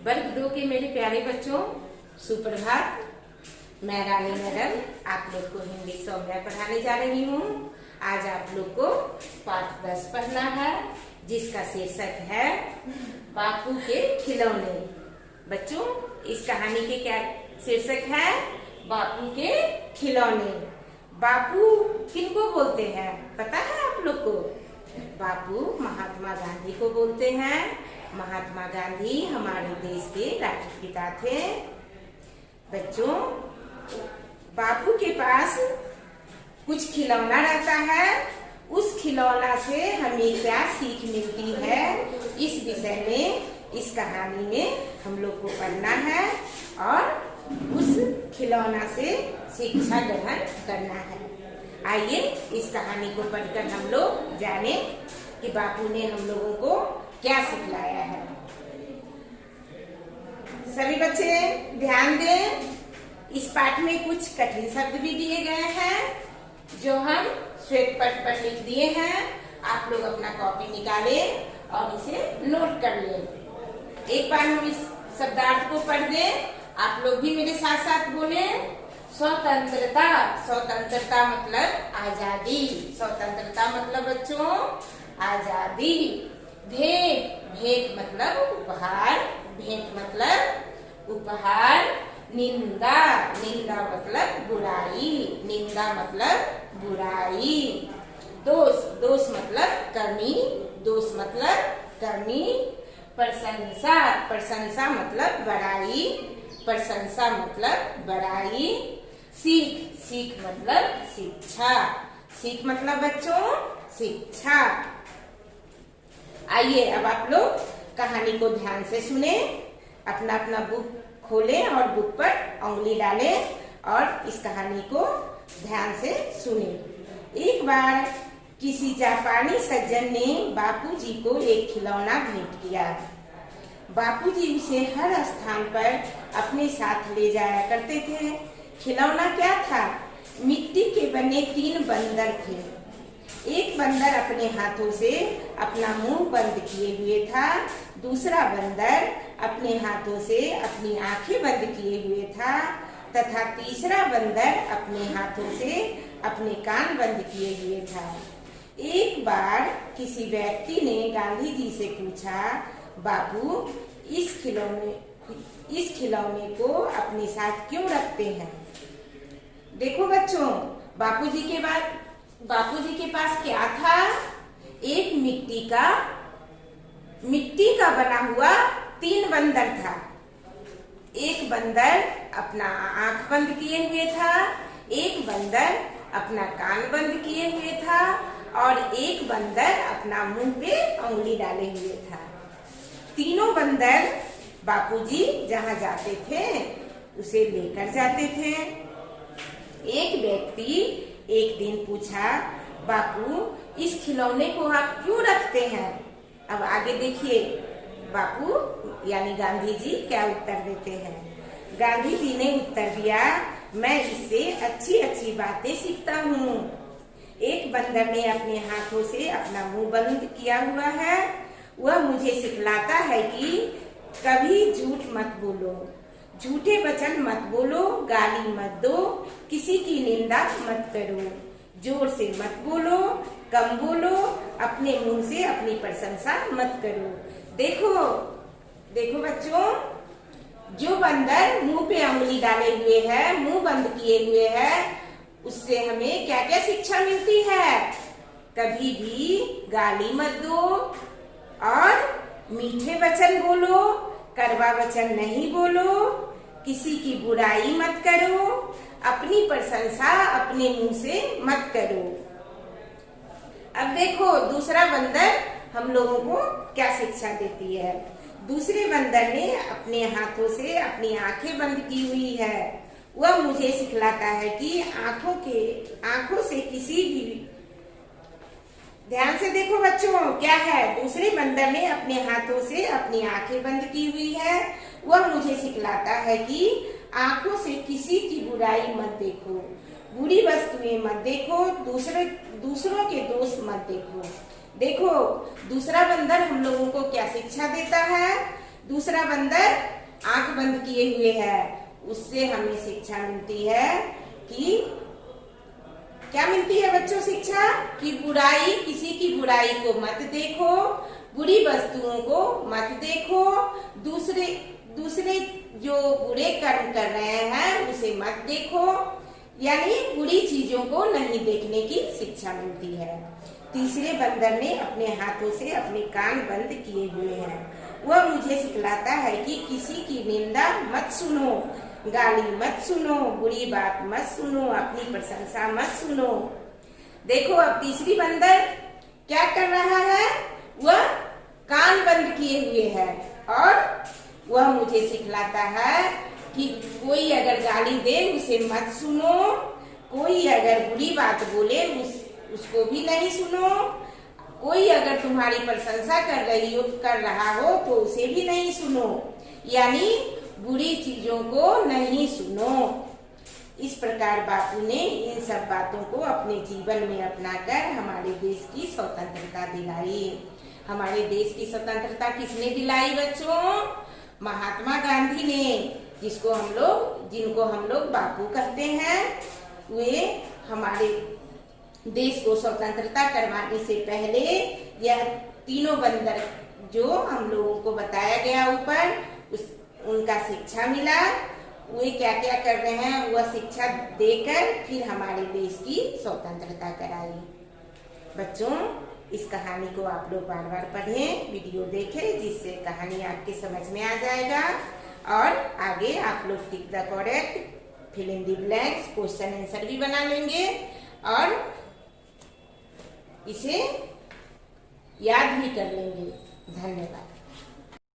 वर्ग 2 के मेरे प्यारे बच्चों, सुप्रभात। मैं रानी मैडम आप लोग को हिंदी सौम्या पढ़ाने जा रही हूँ। आज आप लोग को पाठ 10 पढ़ना है, जिसका शीर्षक है बापू के खिलौने। बच्चों, इस कहानी के क्या शीर्षक है? बापू के खिलौने। बापू किनको बोलते हैं पता है आप लोग को? बापू महात्मा गांधी को बोलते हैं। महात्मा गांधी हमारे देश के राष्ट्रपिता थे। बच्चों, बापू के पास कुछ खिलौना रहता है। उस खिलौना से हमें क्या सीख मिलती है, इस विषय में इस कहानी में हम लोग को पढ़ना है और उस खिलौना से शिक्षा ग्रहण करना है। आइए इस कहानी को पढ़कर हम लोग जाने कि बापू ने हम लोगों को क्या सिखलाया है। सभी बच्चे ध्यान दें, इस पाठ में कुछ कठिन शब्द भी दिए गए हैं जो हम श्वेत पट पर लिख दिए हैं। आप लोग अपना कॉपी निकालें और इसे नोट कर लें। एक बार हम इस शब्दार्थ को पढ़ दें। आप लोग भी मेरे साथ साथ बोलें। स्वतंत्रता। स्वतंत्रता मतलब आजादी। स्वतंत्रता मतलब बच्चों आजादी। भेंट। भेंट मतलब उपहार। भेंट मतलब उपहार। निंदा। निंदा मतलब बुराई। निंदा मतलब बुराई। दोष। दोष मतलब कमी। दोष मतलब कमी। प्रशंसा। प्रशंसा मतलब बड़ाई। प्रशंसा मतलब बड़ाई। सीख। सीख मतलब शिक्षा। सीख मतलब बच्चों शिक्षा। आइए अब आप लोग कहानी को ध्यान से सुने। अपना अपना बुक खोलें और बुक पर उंगली डालें और इस कहानी को ध्यान से सुने। एक बार किसी जापानी सज्जन ने बापूजी को एक खिलौना भेंट किया। बापूजी उसे हर स्थान पर अपने साथ ले जाया करते थे। खिलौना क्या था? मिट्टी के बने 3 बंदर थे। एक बंदर अपने हाथों से अपना मुंह बंद किए हुए था। दूसरा बंदर अपने हाथों से अपनी आंखें बंद किए हुए था तथा तीसरा बंदर अपने हाथों से अपने कान बंद किए हुए था। एक बार किसी व्यक्ति ने गांधी जी से पूछा, बापू इस खिलौने को अपने साथ क्यों रखते हैं? देखो बच्चों, बापूजी के पास क्या था? एक मिट्टी का बना हुआ 3 बंदर था। एक बंदर अपना आंख बंद किए हुए था, एक बंदर अपना कान बंद किए हुए था और एक बंदर अपना मुंह पे उंगली डाले हुए था। तीनों बंदर बापूजी जहाँ जाते थे उसे लेकर जाते थे। एक व्यक्ति एक दिन पूछा, बापू इस खिलौने को आप क्यों रखते हैं? अब आगे देखिए बापू यानी गांधी जी क्या उत्तर देते हैं। गांधी जी ने उत्तर दिया, मैं इससे अच्छी अच्छी बातें सीखता हूँ। एक बंदर ने अपने हाथों से अपना मुंह बंद किया हुआ है। वह मुझे सिखलाता है कि कभी झूठ मत बोलो, झूठे वचन मत बोलो, गाली मत दो, किसी की निंदा मत करो, जोर से मत बोलो, कम बोलो, अपने मुंह से अपनी प्रशंसा मत करो। देखो बच्चों, जो बंदर मुंह पे उंगली डाले हुए है, मुंह बंद किए हुए है, उससे हमें क्या क्या शिक्षा मिलती है? कभी भी गाली मत दो और मीठे वचन बोलो, कड़वा वचन नहीं बोलो, किसी की बुराई मत करो, अपनी प्रशंसा अपने मुंह से मत करो। अब देखो दूसरा बंदर हम लोगों को क्या शिक्षा देती है। दूसरे बंदर ने अपने हाथों से अपनी आंखें बंद की हुई है। वह मुझे सिखलाता है कि आंखों से किसी भी, ध्यान से देखो बच्चों क्या है। दूसरे बंदर ने अपने हाथों से अपनी आंखें बंद की हुई है। वह मुझे सिखलाता है कि आंखों से किसी की बुराई मत देखो, बुरी वस्तुएं मत देखो, दूसरों के दोष मत देखो। देखो दूसरा बंदर हम लोगों को क्या शिक्षा देता है। दूसरा बंदर आंख बंद किए हुए है। उससे हमें शिक्षा मिलती है कि क्या मिलती है बच्चों शिक्षा? कि बुराई, किसी की बुराई को मत देखो, बुरी वस्तुओं को मत देखो, दूसरे जो बुरे कर्म कर रहे हैं उसे मत देखो, यानी बुरी चीजों को नहीं देखने की शिक्षा मिलती है। तीसरे बंदर ने अपने हाथों से अपने कान बंद किए हुए हैं। वह मुझे सिखलाता है कि किसी की निंदा मत सुनो, गाली मत सुनो, बुरी बात मत सुनो, अपनी प्रशंसा मत सुनो। देखो अब तीसरी बंदर क्या कर रहा है? वह कान बंद किए हुए है और वह मुझे सिखलाता है कि कोई अगर गाली दे उसे मत सुनो, कोई अगर बुरी बात बोले उसको भी नहीं सुनो, कोई अगर तुम्हारी प्रशंसा कर रहा हो तो उसे भी नहीं सुनो, यानी बुरी चीजों को नहीं सुनो। इस प्रकार बापू ने इन सब बातों को अपने जीवन में अपनाकर हमारे देश की स्वतंत्रता दिलाई। हमारे देश की स्वतंत्रता किसने दिलाई बच्चों? महात्मा गांधी ने, जिनको हम लोग बापू कहते हैं। वे हमारे देश को स्वतंत्रता करवाने से पहले यह तीनों बंदर जो हम लोगों को बताया गया ऊपर, उनका शिक्षा मिला। वे क्या क्या कर रहे हैं वह शिक्षा देकर फिर हमारे देश की स्वतंत्रता कराई। बच्चों इस कहानी को आप लोग बार बार पढ़ें, वीडियो देखें, जिससे कहानी आपके समझ में आ जाएगा और आगे आप लोग tick the correct, fill in the blanks, question answer भी बना लेंगे और इसे याद भी कर लेंगे। धन्यवाद।